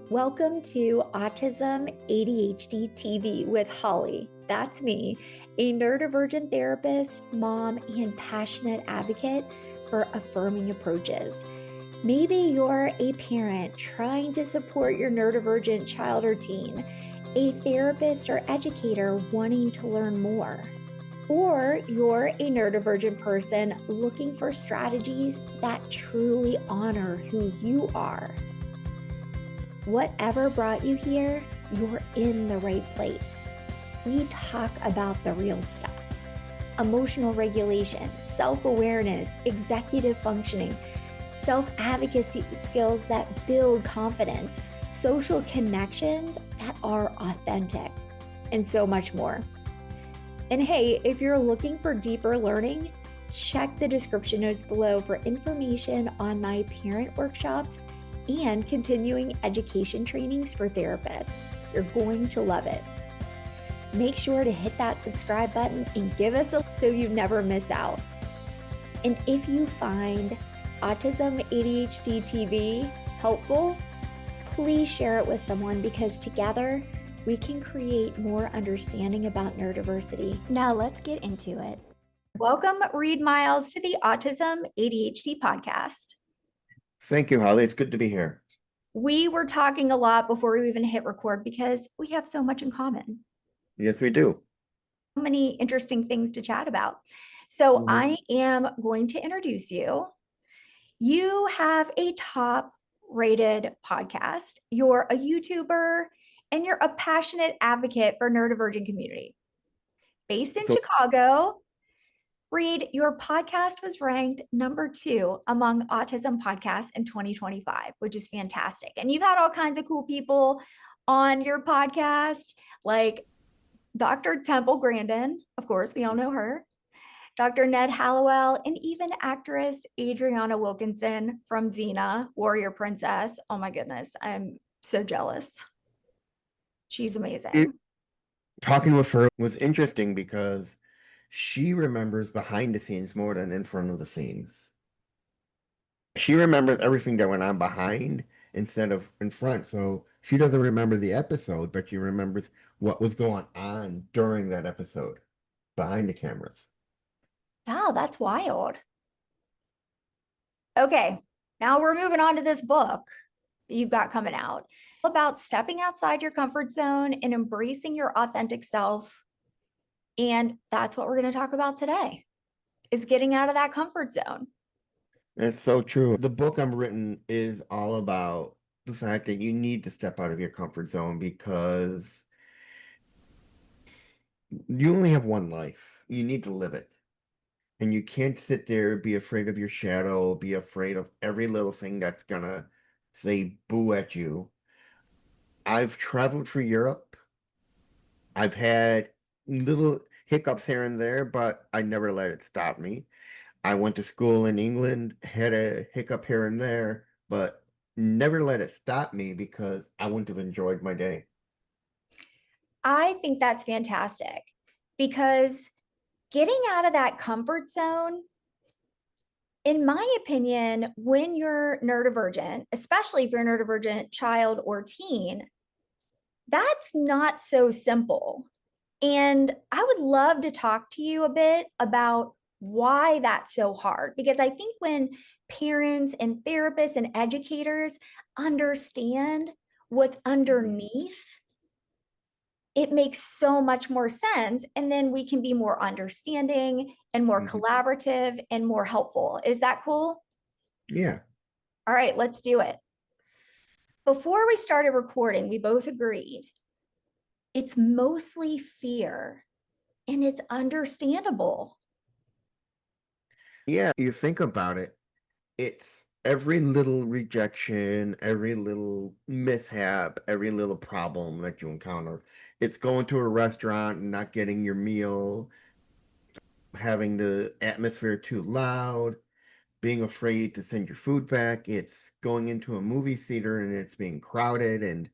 Welcome to Autism ADHD TV with Holly. That's me, a neurodivergent therapist, mom, and passionate advocate for affirming approaches. Maybe you're a parent trying to support your neurodivergent child or teen, a therapist or educator wanting to learn more, or you're a neurodivergent person looking for strategies that truly honor who you are. Whatever brought you here, you're in the right place. We talk about the real stuff: emotional regulation, self-awareness, executive functioning, self-advocacy skills that build confidence, social connections that are authentic, and so much more. And hey, if you're looking for deeper learning, check the description notes below for information on my parent workshops and continuing education trainings for therapists. You're going to love it. Make sure to hit that subscribe button and give us a so you never miss out. And if you find Autism ADHD TV helpful, please share it with someone, because together we can create more understanding about neurodiversity. Now let's get into it. Welcome, Reid Miles, to the Autism ADHD Podcast. Thank you, Holly. It's good to be here. We were talking a lot before we even hit record because we have so much in common. Yes, we do. So many interesting things to chat about. So I am going to introduce you. You have a top-rated podcast. You're a YouTuber, and you're a passionate advocate for neurodivergent community. Based in Chicago, Reid, your podcast was ranked number 2 among autism podcasts in 2025, which is fantastic. And you've had all kinds of cool people on your podcast, like Dr. Temple Grandin, of course, we all know her, Dr. Ned Hallowell, and even actress Adriana Wilkinson from Xena, Warrior Princess. Oh my goodness, I'm so jealous. She's amazing. Talking with her was interesting because she remembers behind the scenes more than in front of the scenes. She remembers everything that went on behind instead of in front. So she doesn't remember the episode, but she remembers what was going on during that episode behind the cameras. Oh, that's wild. Okay, now we're moving on to this book that you've got coming out about stepping outside your comfort zone and embracing your authentic self. And that's what we're going to talk about today, is getting out of that comfort zone. That's so true. The book I'm written is all about the fact that you need to step out of your comfort zone because you only have one life. You need to live it. And you can't sit there, be afraid of your shadow, be afraid of every little thing that's gonna say boo at you. I've traveled through Europe. I've had little hiccups here and there, but I never let it stop me. I went to school in England, had a hiccup here and there, but never let it stop me because I wouldn't have enjoyed my day. I think that's fantastic, because getting out of that comfort zone, in my opinion, when you're neurodivergent, especially if you're a neurodivergent child or teen, that's not so simple. And I would love to talk to you a bit about why that's so hard, because I think when parents and therapists and educators understand what's underneath, it makes so much more sense. And then we can be more understanding and more collaborative and more helpful. Is that cool? Yeah. All right, let's do it. Before we started recording, we both agreed it's mostly fear, and it's understandable. Yeah, you think about it, it's every little rejection, every little mishap, every little problem that you encounter. It's going to a restaurant and not getting your meal, having the atmosphere too loud, being afraid to send your food back. It's going into a movie theater and it's being crowded and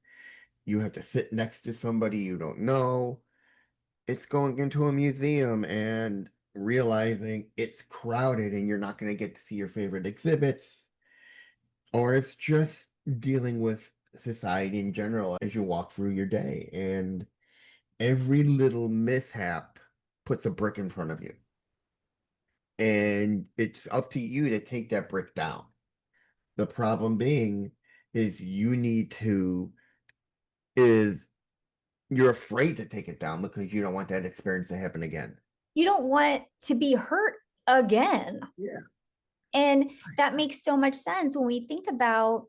you have to sit next to somebody you don't know. It's going into a museum and realizing it's crowded and you're not going to get to see your favorite exhibits. Or it's just dealing with society in general as you walk through your day. And every little mishap puts a brick in front of you. And it's up to you to take that brick down. The problem being is is you're afraid to take it down because you don't want that experience to happen again. You don't want to be hurt again. Yeah. And that makes so much sense when we think about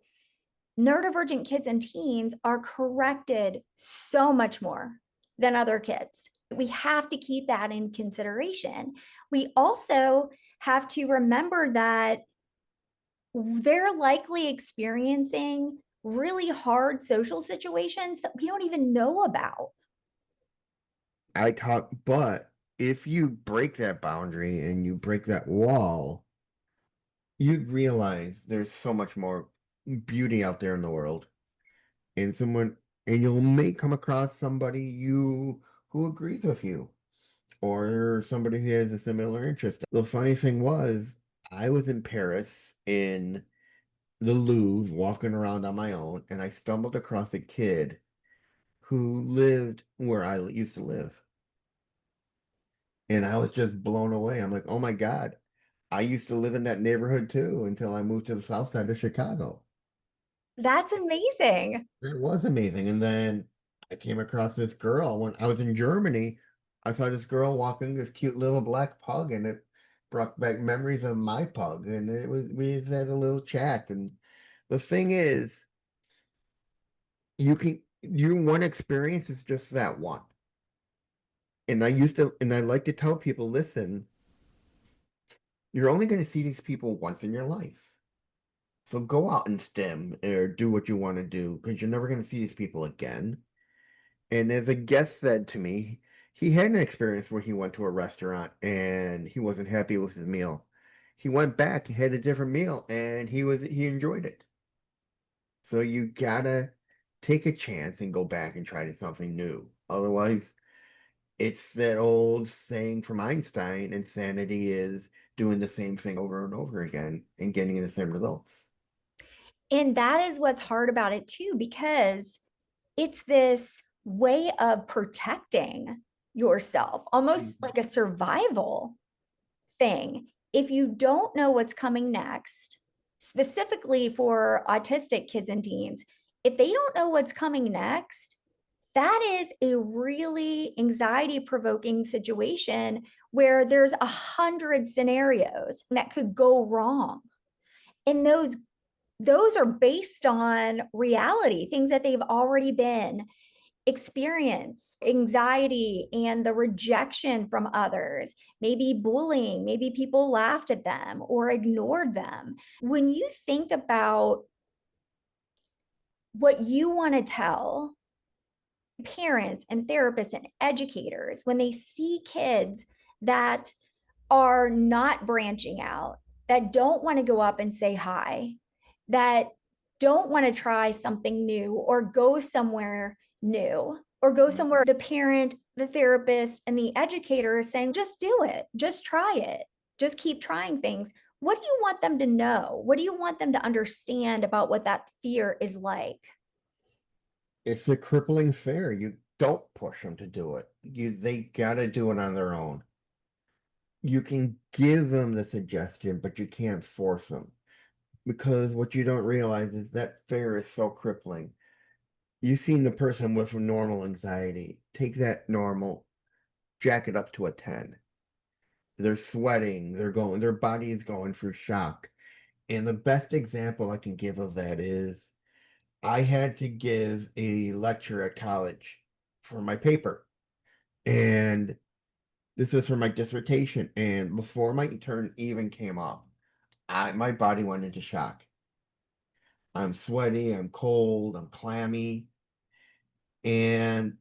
neurodivergent kids and teens are corrected so much more than other kids. We have to keep that in consideration. We also have to remember that they're likely experiencing really hard social situations that we don't even know about. But if you break that boundary and you break that wall, you'd realize there's so much more beauty out there in the world. And you may come across somebody who agrees with you, or somebody who has a similar interest. The funny thing was, I was in Paris in the Louvre walking around on my own, and I stumbled across a kid who lived where I used to live. And I was just blown away. I'm like, oh my God, I used to live in that neighborhood too until I moved to the south side of Chicago. That's amazing. That was amazing. And then I came across this girl when I was in Germany. I saw this girl walking this cute little black pug, and it brought back memories of my pug. And we just had a little chat. And the thing is, your one experience is just that one. And I like to tell people, listen, you're only going to see these people once in your life. So go out and STEM or do what you want to do because you're never going to see these people again. And as a guest said to me, he had an experience where he went to a restaurant and he wasn't happy with his meal. He went back, had a different meal, and he enjoyed it. So you gotta take a chance and go back and try something new. Otherwise, it's that old saying from Einstein, insanity is doing the same thing over and over again and getting the same results. And that is what's hard about it too, because it's this way of protecting yourself, almost like a survival thing. If you don't know what's coming next, specifically for autistic kids and teens, if they don't know what's coming next, that is a really anxiety provoking situation where there's 100 scenarios that could go wrong. And those are based on reality, things that they've already been experience, anxiety and the rejection from others, maybe bullying, maybe people laughed at them or ignored them. When you think about what you want to tell parents and therapists and educators when they see kids that are not branching out, that don't want to go up and say hi, that don't want to try something new or go somewhere new or go somewhere the parent, the therapist, and the educator is saying, just do it, just try it, just keep trying things. What do you want them to know? What do you want them to understand about what that fear is like? It's a crippling fear. You don't push them to do it. They gotta do it on their own. You can give them the suggestion, but you can't force them. Because what you don't realize is that fear is so crippling. You've seen the person with normal anxiety take that normal, jack it up to a 10. They're sweating, their body is going through shock. And the best example I can give of that is I had to give a lecture at college for my paper. And this was for my dissertation. And before my turn even came up, my body went into shock. I'm sweaty, I'm cold, I'm clammy. And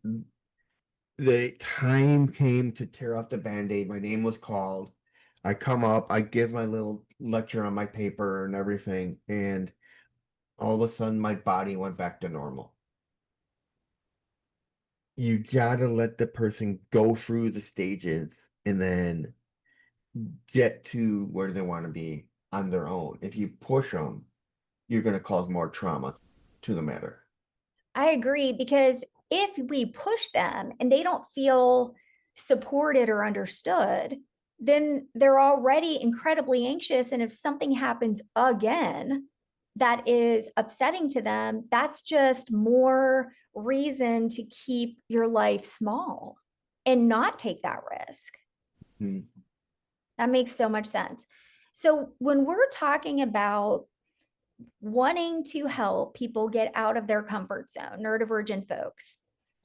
the time came to tear off the band-aid. My name was called. I come up, I give my little lecture on my paper and everything, and all of a sudden my body went back to normal. You gotta let the person go through the stages and then get to where they want to be on their own. If you push them, you're going to cause more trauma to the matter. I agree, because if we push them and they don't feel supported or understood, then they're already incredibly anxious. And if something happens again that is upsetting to them, that's just more reason to keep your life small and not take that risk. Mm. That makes so much sense. So when we're talking about wanting to help people get out of their comfort zone, neurodivergent folks,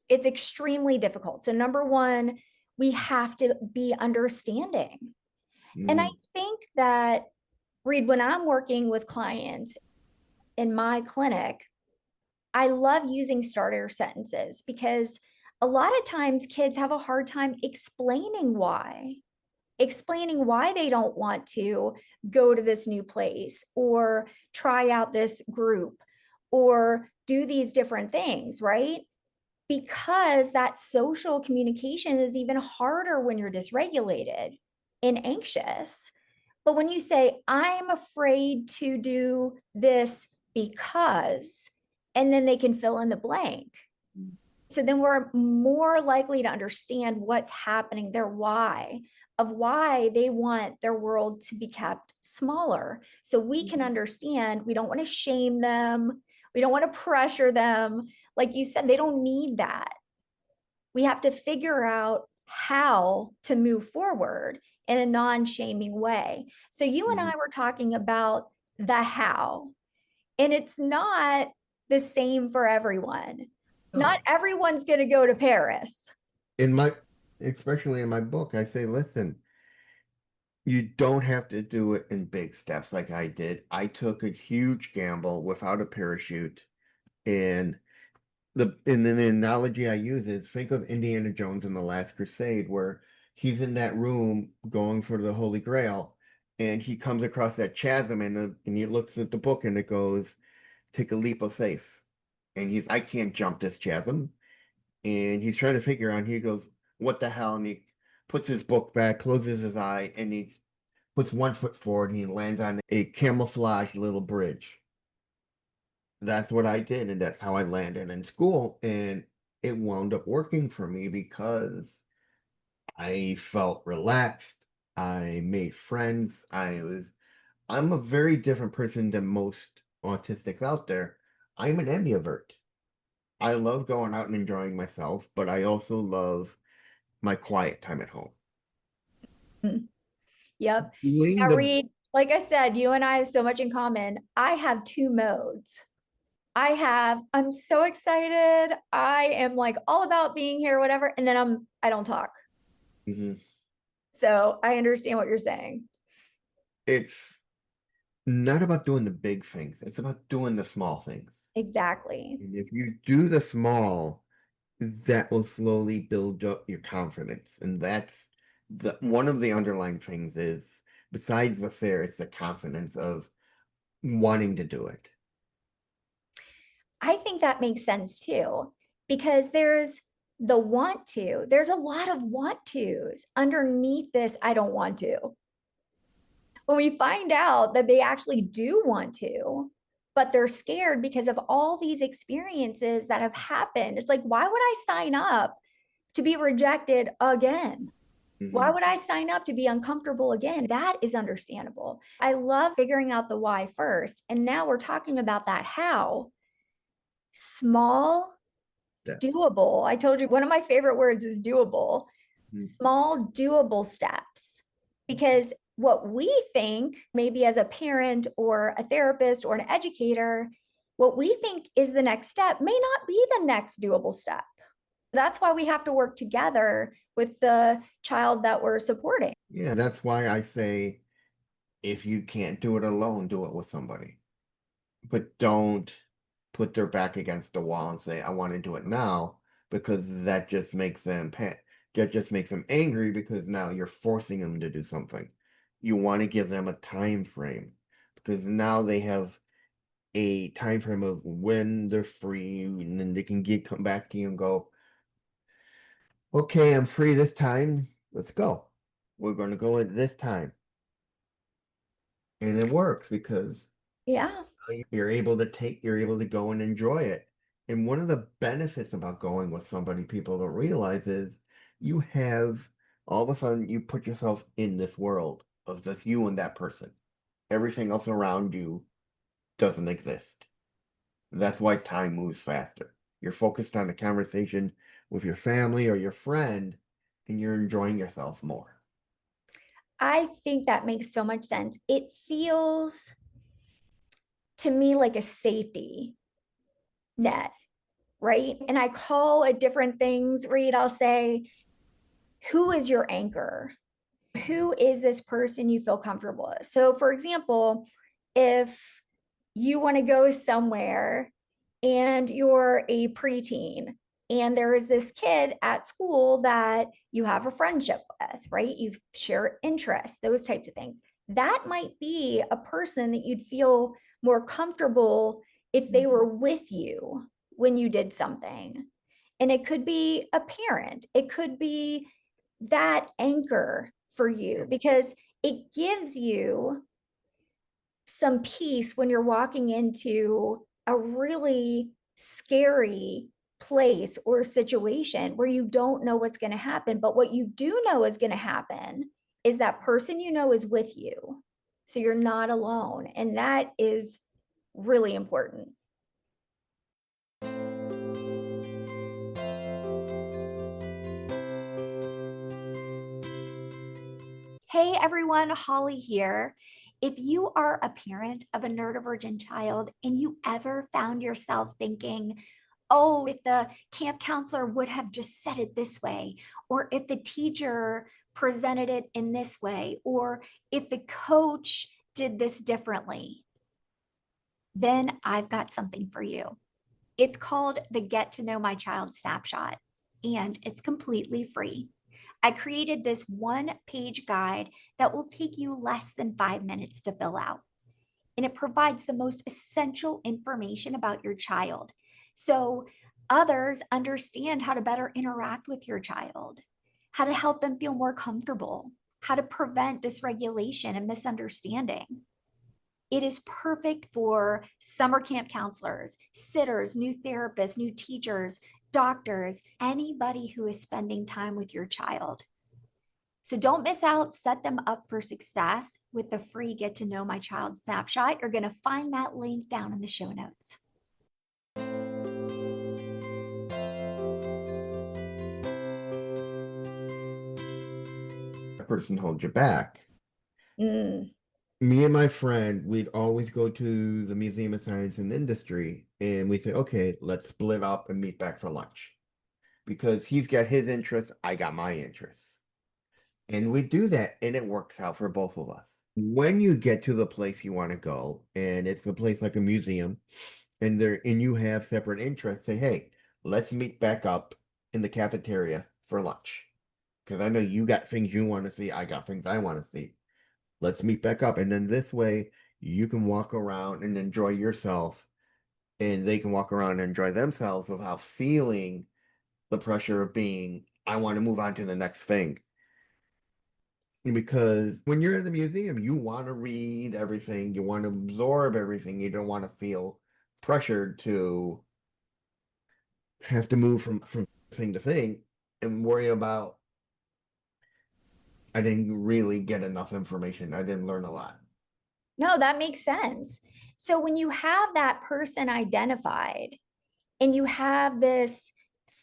it's extremely difficult. So, number one, we have to be understanding. And I Mm. think that, Reid, when I'm working with clients in my clinic, I love using starter sentences because a lot of times kids have a hard time explaining why they don't want to go to this new place or try out this group or do these different things, right? Because that social communication is even harder when you're dysregulated and anxious. But when you say, I'm afraid to do this because, and then they can fill in the blank. So then we're more likely to understand what's happening, their why, of why they want their world to be kept smaller. So we can understand, we don't want to shame them. We don't want to pressure them. Like you said, they don't need that. We have to figure out how to move forward in a non-shaming way. So you and I were talking about the how, and it's not the same for everyone. Not No. everyone's going to go to Paris. In my, especially in my book, I say, listen, you don't have to do it in big steps like I did. I took a huge gamble without a parachute. And the analogy I use is think of Indiana Jones in The Last Crusade, where he's in that room going for the Holy Grail, and he comes across that chasm, and he looks at the book and it goes, take a leap of faith. And I can't jump this chasm. And he's trying to figure out, he goes, what the hell? And he puts his book back, closes his eye, and he puts 1 foot forward, and he lands on a camouflage little bridge. That's what I did, and that's how I landed in school. And it wound up working for me because I felt relaxed. I made friends. I'm a very different person than most autistics out there. I'm an ambivert. I love going out and enjoying myself, but I also love my quiet time at home. Yep. Doing Yeah, the Reid, like I said, you and I have so much in common. I have two modes. I'm so excited. I am like all about being here, whatever. And then I don't talk. Mhm. So I understand what you're saying. It's not about doing the big things. It's about doing the small things. Exactly. And if you do the small, that will slowly build up your confidence. And that's the one of the underlying things is besides the fear, it's the confidence of wanting to do it. I think that makes sense too, because there's a lot of want tos underneath this. I don't want to. When we find out that they actually do want to, but they're scared because of all these experiences that have happened, it's like, why would I sign up to be rejected again? Why Mhm. would I sign up to be uncomfortable again? That is understandable. I love figuring out the why first. And now we're talking about that how. Small, Yeah. doable. I told you one of my favorite words is doable. Mhm. Small, doable steps. Because what we think, maybe as a parent or a therapist or an educator, what we think is the next step may not be the next doable step. That's why we have to work together with the child that we're supporting. Yeah, that's why I say if you can't do it alone, do it with somebody. But don't put their back against the wall and say, I want to do it now, because that just makes them angry because now you're forcing them to do something. You want to give them a time frame because now they have a time frame of when they're free, and then they can come back to you and go, okay, I'm free this time. Let's go. We're going to go at this time. And it works because Yeah. you're able to go and enjoy it. And one of the benefits about going with somebody people don't realize is you have all of a sudden you put yourself in this world of just you and that person. Everything else around you doesn't exist. That's why time moves faster. You're focused on the conversation with your family or your friend, and you're enjoying yourself more. I think that makes so much sense. It feels to me like a safety net, right? And I call it different things. Reid, I'll say, who is your anchor? Who is this person you feel comfortable with? So, for example, if you want to go somewhere and you're a preteen and there is this kid at school that you have a friendship with, right? You share interests, those types of things. That might be a person that you'd feel more comfortable if they were with you when you did something. And it could be a parent, it could be that anchor for you because it gives you some peace when you're walking into a really scary place or situation where you don't know what's going to happen. But what you do know is going to happen is that person you know is with you. So you're not alone. And that is really important. Hey everyone, Holly here. If you are a parent of a neurodivergent child and you ever found yourself thinking, oh, if the camp counselor would have just said it this way, or if the teacher presented it in this way, or if the coach did this differently, then I've got something for you. It's called the Get to Know My Child Snapshot, and it's completely free. I created this one-page guide that will take you less than 5 minutes to fill out. And it provides the most essential information about your child. So others understand how to better interact with your child, how to help them feel more comfortable, how to prevent dysregulation and misunderstanding. It is perfect for summer camp counselors, sitters, new therapists, new teachers, doctors, anybody who is spending time with your child. So don't miss out. Set them up for success with the free Get to Know My Child Snapshot. You're going to find that link down in the show notes. That person holds you back. Mm. Me and my friend, we'd always go to the Museum of Science and Industry, and we'd say, okay, let's split up and meet back for lunch. Because he's got his interests, I got my interests. And we do that, and it works out for both of us. When you get to the place you want to go, and it's a place like a museum, and you have separate interests, say, hey, let's meet back up in the cafeteria for lunch. Because I know you got things you want to see, I got things I want to see. Let's meet back up. And then this way you can walk around and enjoy yourself, and they can walk around and enjoy themselves without feeling the pressure of being, I want to move on to the next thing. Because when you're in the museum, you want to read everything, you want to absorb everything, you don't want to feel pressured to have to move from thing to thing and worry about, I didn't really get enough information, I didn't learn a lot. No, that makes sense. So when you have that person identified and you have this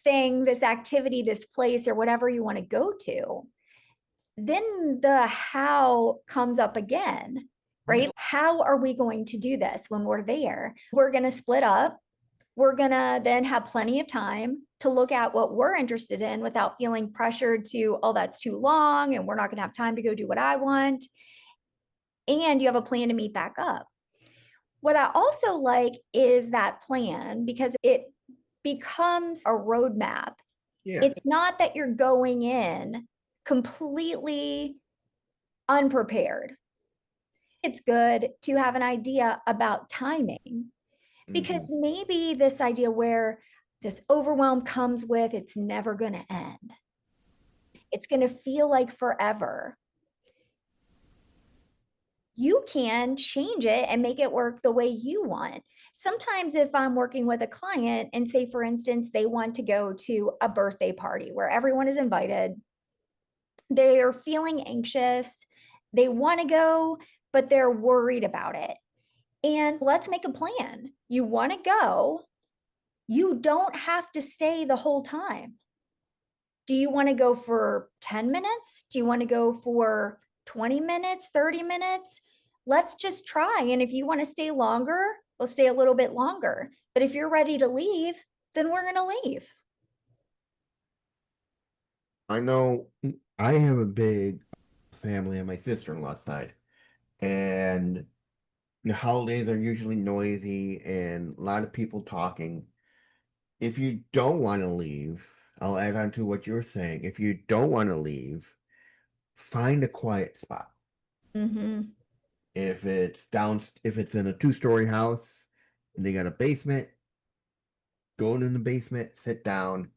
thing, this activity, this place, or whatever you want to go to, then the how comes up again, right? How are we going to do this when we're there? We're going to split up. We're going to then have plenty of time to look at what we're interested in without feeling pressured to, oh, that's too long and we're not going to have time to go do what I want. And you have a plan to meet back up. What I also like is that plan because it becomes a roadmap. Yeah. It's not that you're going in completely unprepared. It's good to have an idea about timing because maybe this idea where this overwhelm comes with it's never going to end. It's going to feel like forever. you can change it and make it work the way you want. Sometimes if I'm working with a client and say, for instance, they want to go to a birthday party where everyone is invited, they're feeling anxious, they want to go, but they're worried about it. And let's make a plan. You want to go, you don't have to stay the whole time. Do you want to go for 10 minutes? Do you want to go for 20 minutes, 30 minutes? Let's just try. And if you want to stay longer, we'll stay a little bit longer. But if you're ready to leave, then we're going to leave. I know I have a big family on my sister-in-law's side, and the holidays are usually noisy and a lot of people talking. If you don't want to leave, I'll add on to what you were saying. If you don't want to leave, find a quiet spot. Mm-hmm. If it's in a two-story house and they got a basement, go in the basement, sit down,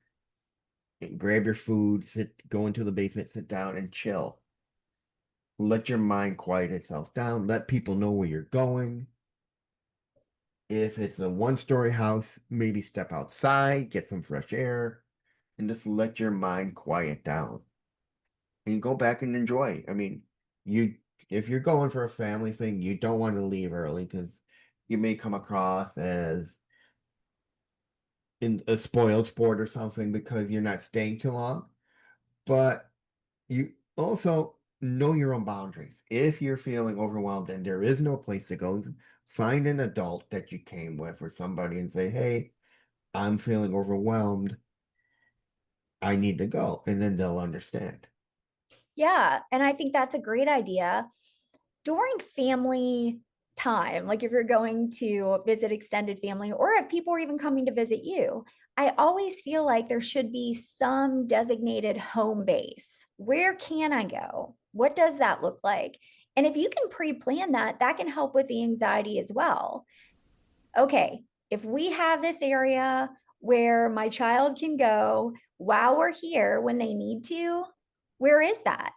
and grab your food, go into the basement, sit down and chill. Let your mind quiet itself down. Let people know where you're going. If it's a one-story house, maybe step outside, get some fresh air, and just let your mind quiet down. And go back and enjoy. I mean, you if you're going for a family thing, you don't want to leave early because you may come across as in a spoiled sport or something because you're not staying too long. But you also know your own boundaries. If you're feeling overwhelmed and there is no place to go, find an adult that you came with or somebody and say, hey, I'm feeling overwhelmed. I need to go. And then they'll understand. Yeah. And I think that's a great idea. During family time, like if you're going to visit extended family or if people are even coming to visit you, I always feel like there should be some designated home base. Where can I go? What does that look like? And if you can pre-plan that, that can help with the anxiety as well. Okay, if we have this area where my child can go while we're here when they need to, where is that?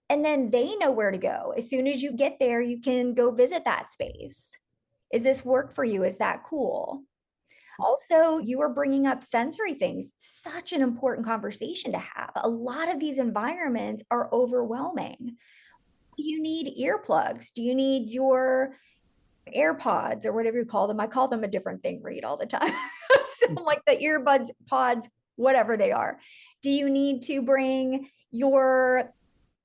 And then they know where to go. As soon as you get there, you can go visit that space. Is this work for you? Is that cool? Also, you are bringing up sensory things, such an important conversation to have. A lot of these environments are overwhelming. Do you need earplugs? Do you need your AirPods or whatever you call them? I call them a different thing, Reid, all the time. So like the earbuds, pods, whatever they are. Do you need to bring your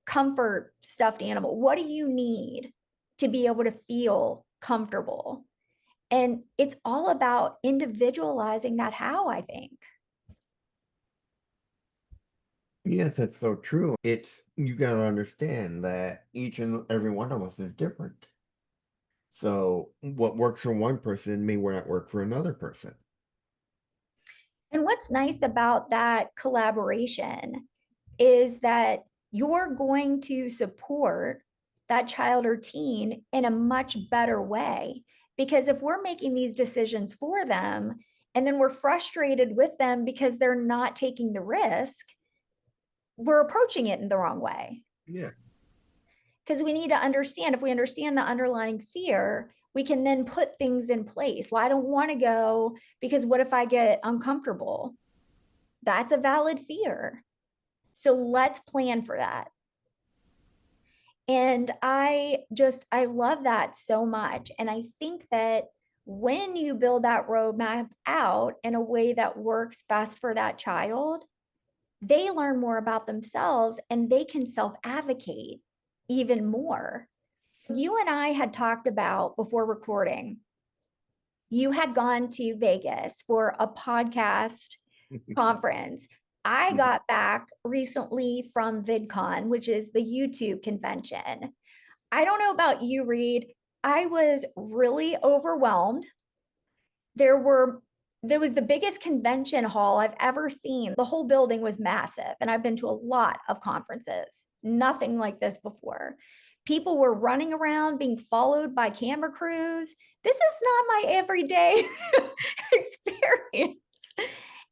comfort stuffed animal? What do you need to be able to feel comfortable? And it's all about individualizing that how, I think. Yes, that's so true. You got to understand that each and every one of us is different. So what works for one person may not work for another person. And what's nice about that collaboration is that you're going to support that child or teen in a much better way. Because if we're making these decisions for them and then we're frustrated with them because they're not taking the risk, we're approaching it in the wrong way. Yeah. Because we need to understand, if we understand the underlying fear, we can then put things in place. Well, I don't want to go because what if I get uncomfortable? That's a valid fear. So let's plan for that. And I love that so much. And I think that when you build that roadmap out in a way that works best for that child, they learn more about themselves and they can self-advocate even more. You and I had talked about before recording, you had gone to Vegas for a podcast conference. I got back recently from VidCon, which is the YouTube convention. I don't know about you, Reid. I was really overwhelmed. There was the biggest convention hall I've ever seen. The whole building was massive, and I've been to a lot of conferences. Nothing like this before. People were running around being followed by camera crews. This is not my everyday experience.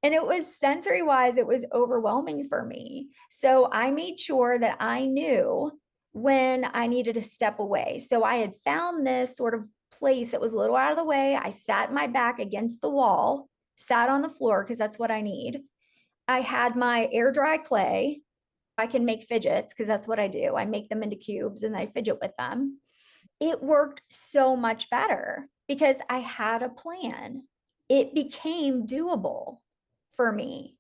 And it was sensory wise, it was overwhelming for me. So I made sure that I knew when I needed to step away. So I had found this sort of place that was a little out of the way. I sat my back against the wall, sat on the floor because that's what I need. I had my air dry clay. I can make fidgets because that's what I do. I make them into cubes and I fidget with them. It worked so much better because I had a plan. It became doable for me.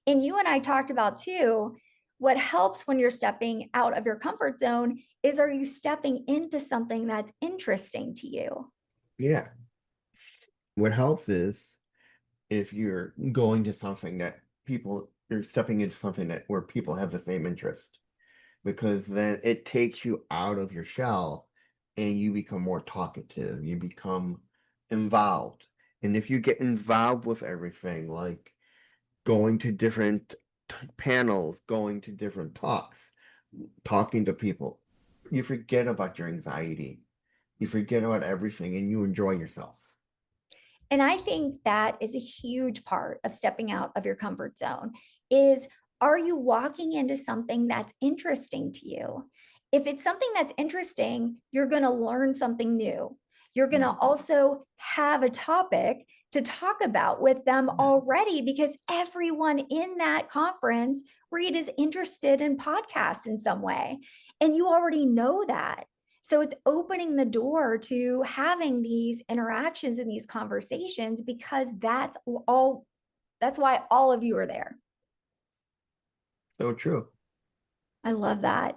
And you and I talked about too, what helps when you're stepping out of your comfort zone is, are you stepping into something that's interesting to you? Yeah. What helps is if you're going to something that you're stepping into something that where people have the same interest, because then it takes you out of your shell and you become more talkative, you become involved. And if you get involved with everything, like going to different panels, going to different talks, talking to people, you forget about your anxiety. You forget about everything and you enjoy yourself. And I think that is a huge part of stepping out of your comfort zone is, are you walking into something that's interesting to you? If it's something that's interesting, you're going to learn something new. You're going to also have a topic to talk about with them already, because everyone in that conference, Reid, is interested in podcasts in some way. And you already know that. So it's opening the door to having these interactions and these conversations, because that's why all of you are there. So true. I love that.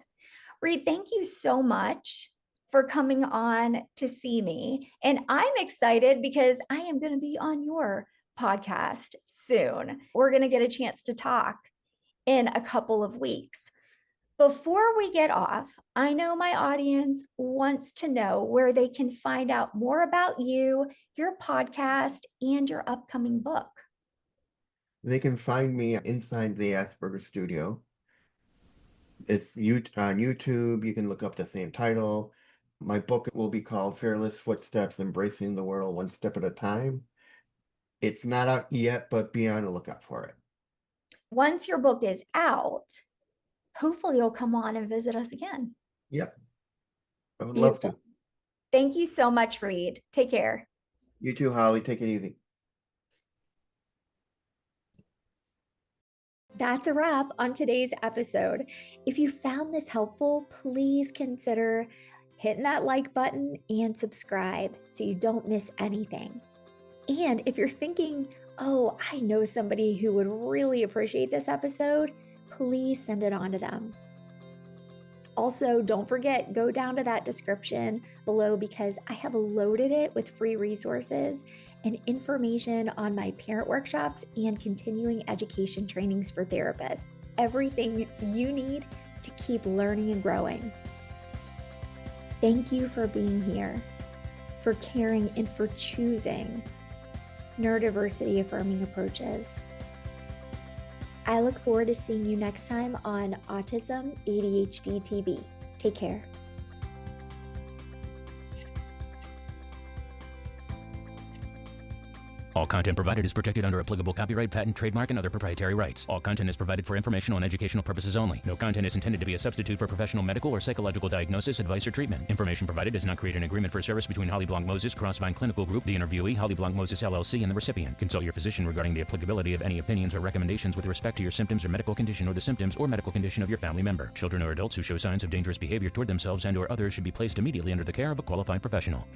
Reid, thank you so much for coming on to see me. And I'm excited because I am going to be on your podcast soon. We're going to get a chance to talk in a couple of weeks. Before we get off, I know my audience wants to know where they can find out more about you, your podcast, and your upcoming book. They can find me inside the Asperger Studio. It's on YouTube. You can look up the same title. My book will be called Fearless Footsteps, Embracing the World One Step at a Time. It's not out yet, but be on the lookout for it. Once your book is out, hopefully you'll come on and visit us again. Yep. I would Beautiful. love to. Thank you so much, Reid. Take care. You too, Holly. Take it easy. That's a wrap on today's episode. If you found this helpful, please consider hitting that like button and subscribe so you don't miss anything. And if you're thinking, oh, I know somebody who would really appreciate this episode, please send it on to them. Also, don't forget, go down to that description below because I have loaded it with free resources and information on my parent workshops and continuing education trainings for therapists. Everything you need to keep learning and growing. Thank you for being here, for caring, and for choosing neurodiversity affirming approaches. I look forward to seeing you next time on Autism ADHD TV. Take care. All content provided is protected under applicable copyright, patent, trademark, and other proprietary rights. All content is provided for informational and educational purposes only. No content is intended to be a substitute for professional medical or psychological diagnosis, advice, or treatment. Information provided does not create an agreement for service between Holly Blanc Moses Crossvine Clinical Group, the interviewee, Holly Blanc Moses LLC, and the recipient. Consult your physician regarding the applicability of any opinions or recommendations with respect to your symptoms or medical condition or the symptoms or medical condition of your family member. Children or adults who show signs of dangerous behavior toward themselves and/or others should be placed immediately under the care of a qualified professional.